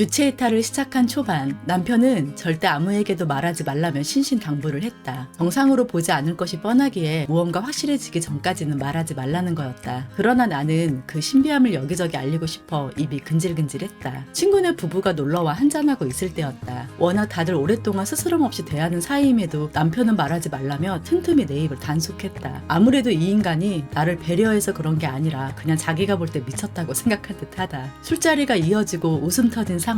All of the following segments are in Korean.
유체이탈을 시작한 초반, 남편은 절대 아무에게도 말하지 말라며 신신당부를 했다. 정상으로 보지 않을 것이 뻔하기에 무언가 확실해지기 전까지는 말하지 말라는 거였다. 그러나 나는 그 신비함을 여기저기 알리고 싶어 입이 근질근질했다. 친구네 부부가 놀러와 한잔하고 있을 때였다. 워낙 다들 오랫동안 스스럼 없이 대하는 사이임에도 남편은 말하지 말라며 틈틈이 내 입을 단속했다. 아무래도 이 인간이 나를 배려해서 그런 게 아니라 그냥 자기가 볼 때 미쳤다고 생각한 듯하다. 술자리가 이어지고 웃음 터진 상황.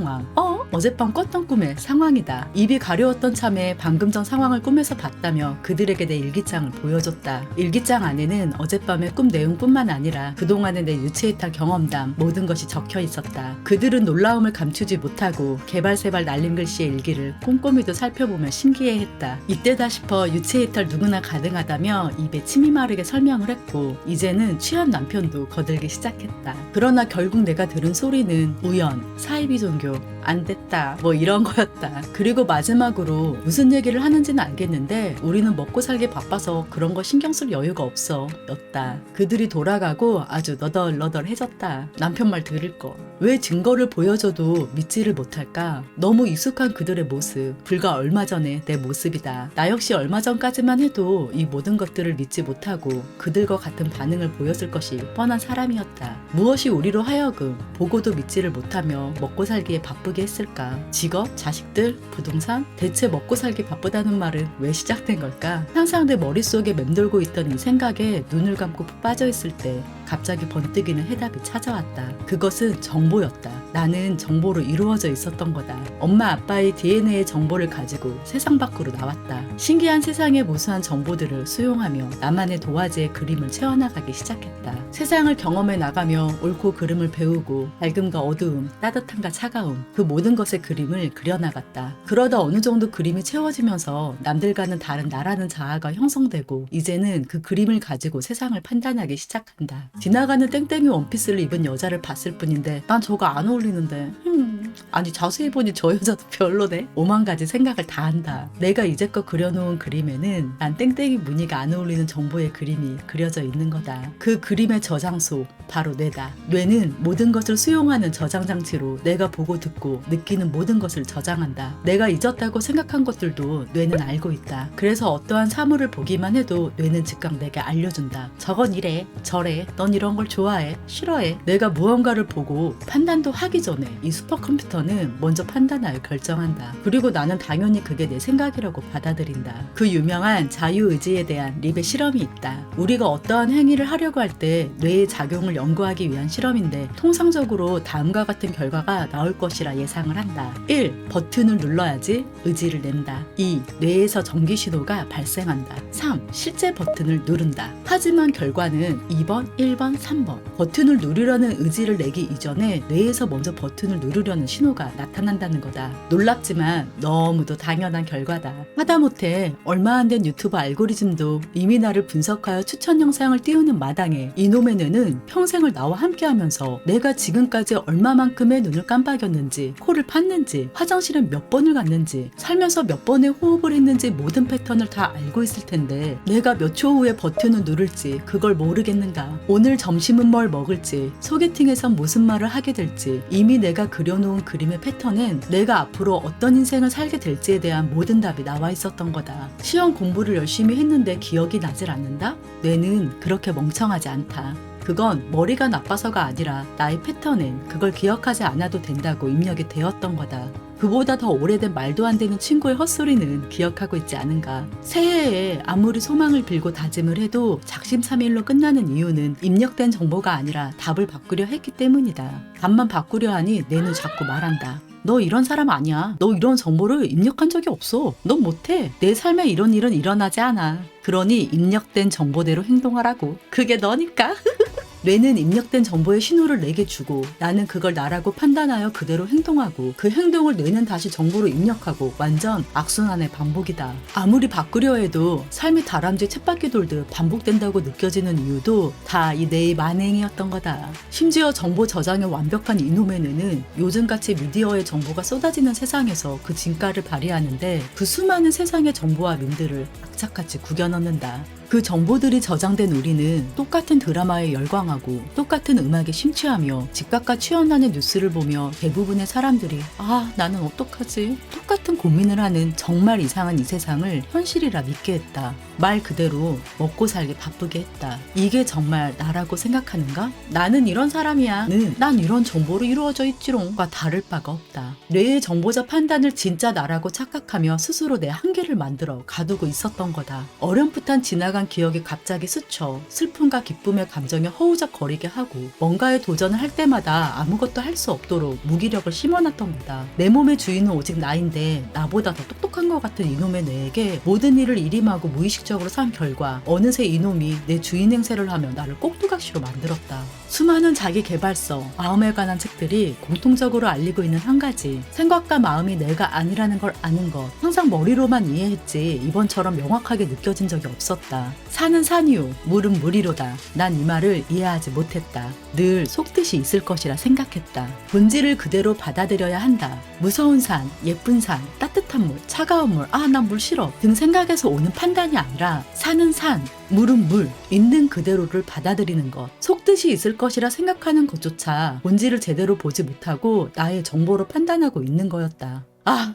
어젯밤 꿨던 꿈의 상황이다. 입이 가려웠던 참에 방금 전 상황을 꿈에서 봤다며 그들에게 내 일기장을 보여줬다. 일기장 안에는 어젯밤의 꿈 내용뿐만 아니라 그동안의 내 유체이탈 경험담 모든 것이 적혀 있었다. 그들은 놀라움을 감추지 못하고 개발세발 날린 글씨의 일기를 꼼꼼히도 살펴보며 신기해했다. 이때다 싶어 유체이탈 누구나 가능하다며 입에 침이 마르게 설명을 했고 이제는 취한 남편도 거들기 시작했다. 그러나 결국 내가 들은 소리는 우연, 사이비 종교, 안 됐다 뭐 이런 거였다. 그리고 마지막으로 무슨 얘기를 하는지는 알겠는데 우리는 먹고 살기 바빠서 그런 거 신경 쓸 여유가 없어 였다. 그들이 돌아가고 아주 너덜너덜해졌다. 남편 말 들을 거. 왜 증거를 보여줘도 믿지를 못할까? 너무 익숙한 그들의 모습, 불과 얼마 전에 내 모습이다. 나 역시 얼마 전까지만 해도 이 모든 것들을 믿지 못하고 그들과 같은 반응을 보였을 것이 뻔한 사람이었다. 무엇이 우리로 하여금 보고도 믿지를 못하며 먹고 살기에 바쁘게 했을까? 직업, 자식들, 부동산? 대체 먹고 살기 바쁘다는 말은 왜 시작된 걸까? 항상 내 머릿속에 맴돌고 있던 이 생각에 눈을 감고 푹 빠져있을 때 갑자기 번뜩이는 해답이 찾아왔다. 그것은 정보였다. 나는 정보로 이루어져 있었던 거다. 엄마 아빠의 DNA의 정보를 가지고 세상 밖으로 나왔다. 신기한 세상의 무수한 정보들을 수용하며 나만의 도화지의 그림을 채워나가기 시작했다. 세상을 경험해 나가며 옳고 그름을 배우고 밝음과 어두움, 따뜻함과 차가움 그 모든 것의 그림을 그려나갔다. 그러다 어느 정도 그림이 채워지면서 남들과는 다른 나라는 자아가 형성되고 이제는 그 그림을 가지고 세상을 판단하기 시작한다. 지나가는 땡땡이 원피스를 입은 여자를 봤을 뿐인데 난 저거 안 어울리는데 아니 자세히 보니 저 여자도 별로네. 오만 가지 생각을 다 한다. 내가 이제껏 그려놓은 그림에는 난 땡땡이 무늬가 안 어울리는 정보의 그림이 그려져 있는 거다. 그 그림의 저장소 바로 뇌다. 뇌는 모든 것을 수용하는 저장 장치로 내가 보고 듣고 느끼는 모든 것을 저장한다. 내가 잊었다고 생각한 것들도 뇌는 알고 있다. 그래서 어떠한 사물을 보기만 해도 뇌는 즉각 내게 알려준다. 저건 이래 저래 넌 이런 걸 좋아해 싫어해. 내가 무언가를 보고 판단도 하기 전에 이 슈퍼컴퓨터는 먼저 판단하여 결정한다. 그리고 나는 당연히 그게 내 생각이라고 받아들인다. 그 유명한 자유의지에 대한 립의 실험이 있다. 우리가 어떠한 행위를 하려고 할 때 뇌의 작용을 연구하기 위한 실험인데 통상적으로 다음과 같은 결과가 나올 것이라 예상을 한다. 1. 버튼을 눌러야지 의지를 낸다. 2. 뇌에서 전기 신호가 발생한다. 3. 실제 버튼을 누른다. 하지만 결과는 2번, 1번, 3번. 버튼을 누르려는 의지를 내기 이전에 뇌에서 먼저 버튼을 누르려는 신호가 나타난다는 거다. 놀랍지만 너무도 당연한 결과다. 하다못해 얼마 안 된 유튜브 알고리즘도 이미 나를 분석하여 추천 영상을 띄우는 마당에 이놈의 뇌는 평생을 나와 함께 하면서 내가 지금까지 얼마만큼의 눈을 깜빡였는지 코를 팠는지 화장실에 몇 번을 갔는지 살면서 몇 번의 호흡을 했는지 모든 패턴을 다 알고 있을 텐데 내가 몇 초 후에 버튼을 누를지 그걸 모르겠는가. 오늘 점심은 뭘 먹을지 소개팅에선 무슨 말을 하게 될지 이미 내가 그려놓은 그림의 패턴엔 내가 앞으로 어떤 인생을 살게 될지에 대한 모든 답이 나와 있었던 거다. 시험 공부를 열심히 했는데 기억이 나질 않는다? 뇌는 그렇게 멍청하지 않다. 그건 머리가 나빠서가 아니라 나의 패턴엔 그걸 기억하지 않아도 된다고 입력이 되었던 거다. 그보다 더 오래된 말도 안 되는 친구의 헛소리는 기억하고 있지 않은가. 새해에 아무리 소망을 빌고 다짐을 해도 작심삼일로 끝나는 이유는 입력된 정보가 아니라 답을 바꾸려 했기 때문이다. 답만 바꾸려 하니 뇌는 자꾸 말한다. 너 이런 사람 아니야. 너 이런 정보를 입력한 적이 없어. 넌 못해. 내 삶에 이런 일은 일어나지 않아. 그러니 입력된 정보대로 행동하라고. 그게 너니까. 뇌는 입력된 정보의 신호를 내게 주고 나는 그걸 나라고 판단하여 그대로 행동하고 그 행동을 뇌는 다시 정보로 입력하고 완전 악순환의 반복이다. 아무리 바꾸려 해도 삶이 다람쥐 쳇바퀴 돌듯 반복된다고 느껴지는 이유도 다 이 뇌의 만행이었던 거다. 심지어 정보 저장에 완벽한 이놈의 뇌는 요즘같이 미디어의 정보가 쏟아지는 세상에서 그 진가를 발휘하는데 그 수많은 세상의 정보와 민들을 악착같이 구겨 넣는다. 그 정보들이 저장된 우리는 똑같은 드라마에 열광하고 똑같은 음악에 심취하며 집값과 취업난의 뉴스를 보며 대부분의 사람들이 나는 어떡하지? 똑같은 고민을 하는 정말 이상한 이 세상을 현실이라 믿게 했다. 말 그대로 먹고 살기 바쁘게 했다. 이게 정말 나라고 생각하는가? 나는 이런 사람이야. 난 이런 정보로 이루어져 있지롱과 다를 바가 없다. 뇌의 정보적 판단을 진짜 나라고 착각하며 스스로 내 한계를 만들어 가두고 있었던 거다. 어렴풋한 지나간 기억이 갑자기 스쳐 슬픔과 기쁨의 감정에 허우적거리게 하고 뭔가에 도전을 할 때마다 아무것도 할 수 없도록 무기력을 심어놨던 거다. 내 몸의 주인은 오직 나인데 나보다 더 똑똑한 것 같은 이놈의 뇌에게 모든 일을 일임하고 무의식적으로 산 결과 어느새 이놈이 내 주인 행세를 하며 나를 꼭두각시로 만들었다. 수많은 자기 개발서, 마음에 관한 책들이 공통적으로 알리고 있는 한 가지, 생각과 마음이 내가 아니라는 걸 아는 것. 항상 머리로만 이해했지 이번처럼 명확하게 느껴진 적이 없었다. 산은 산이요, 물은 물이로다. 난 이 말을 이해하지 못했다. 늘 속뜻이 있을 것이라 생각했다. 본질을 그대로 받아들여야 한다. 무서운 산, 예쁜 산, 따뜻한 물, 차가운 물, 난 물 싫어 등 생각에서 오는 판단이 아니라 산은 산, 물은 물, 있는 그대로를 받아들이는 것. 속뜻이 있을 것이라 생각하는 것조차 본질을 제대로 보지 못하고 나의 정보로 판단하고 있는 거였다.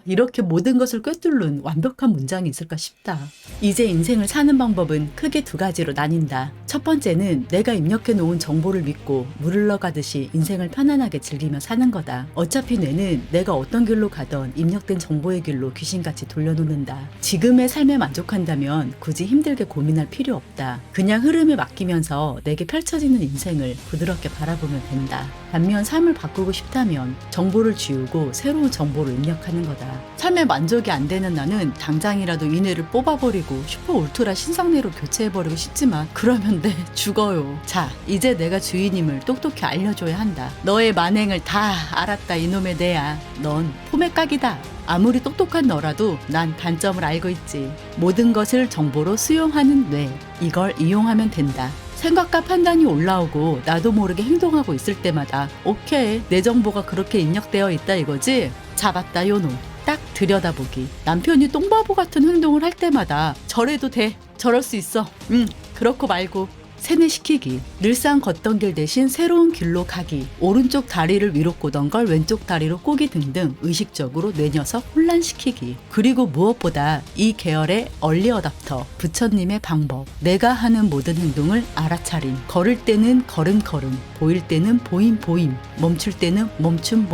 이렇게 모든 것을 꿰뚫는 완벽한 문장이 있을까 싶다. 이제 인생을 사는 방법은 크게 두 가지로 나뉜다. 첫 번째는 내가 입력해 놓은 정보를 믿고 물 흘러가듯이 인생을 편안하게 즐기며 사는 거다. 어차피 뇌는 내가 어떤 길로 가던 입력된 정보의 길로 귀신같이 돌려놓는다. 지금의 삶에 만족한다면 굳이 힘들게 고민할 필요 없다. 그냥 흐름에 맡기면서 내게 펼쳐지는 인생을 부드럽게 바라보면 된다. 반면 삶을 바꾸고 싶다면 정보를 지우고 새로운 정보를 입력하는 거다. 삶에 만족이 안 되는 나는 당장이라도 이 뇌를 뽑아버리고 슈퍼 울트라 신상뇌로 교체해버리고 싶지만 그러면 내 죽어요. 자, 이제 내가 주인임을 똑똑히 알려줘야 한다. 너의 만행을 다 알았다 이놈의 뇌야. 넌 포맷각이다. 아무리 똑똑한 너라도 난 단점을 알고 있지. 모든 것을 정보로 수용하는 뇌. 이걸 이용하면 된다. 생각과 판단이 올라오고 나도 모르게 행동하고 있을 때마다 오케이, 내 정보가 그렇게 입력되어 있다 이거지? 잡았다 요놈. 딱 들여다보기. 남편이 똥바보 같은 행동을 할 때마다 저래도 돼, 저럴 수 있어, 그렇고 말고 세뇌시키기. 늘상 걷던 길 대신 새로운 길로 가기. 오른쪽 다리를 위로 꼬던 걸 왼쪽 다리로 꼬기 등등 의식적으로 뇌 녀석 혼란시키기. 그리고 무엇보다 이 계열의 얼리 어답터 부처님의 방법. 내가 하는 모든 행동을 알아차림. 걸을 때는 걸음 보일 때는 보임 멈출 때는 멈춤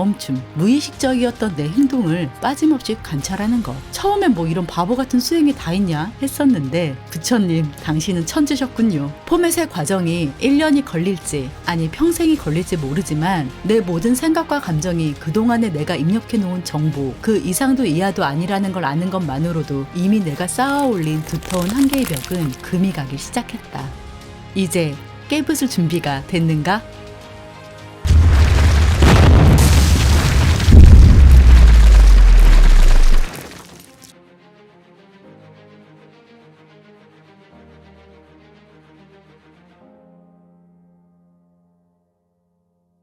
무의식적이었던 내 행동을 빠짐없이 관찰하는 것. 처음엔 뭐 이런 바보 같은 수행이 다 있냐 했었는데 부처님 당신은 천재셨군요. 포맷의 과정이 1년이 걸릴지 아니 평생이 걸릴지 모르지만 내 모든 생각과 감정이 그동안에 내가 입력해 놓은 정보 그 이상도 이하도 아니라는 걸 아는 것만으로도 이미 내가 쌓아 올린 두터운 한계의 벽은 금이 가기 시작했다. 이제 깨부술 준비가 됐는가?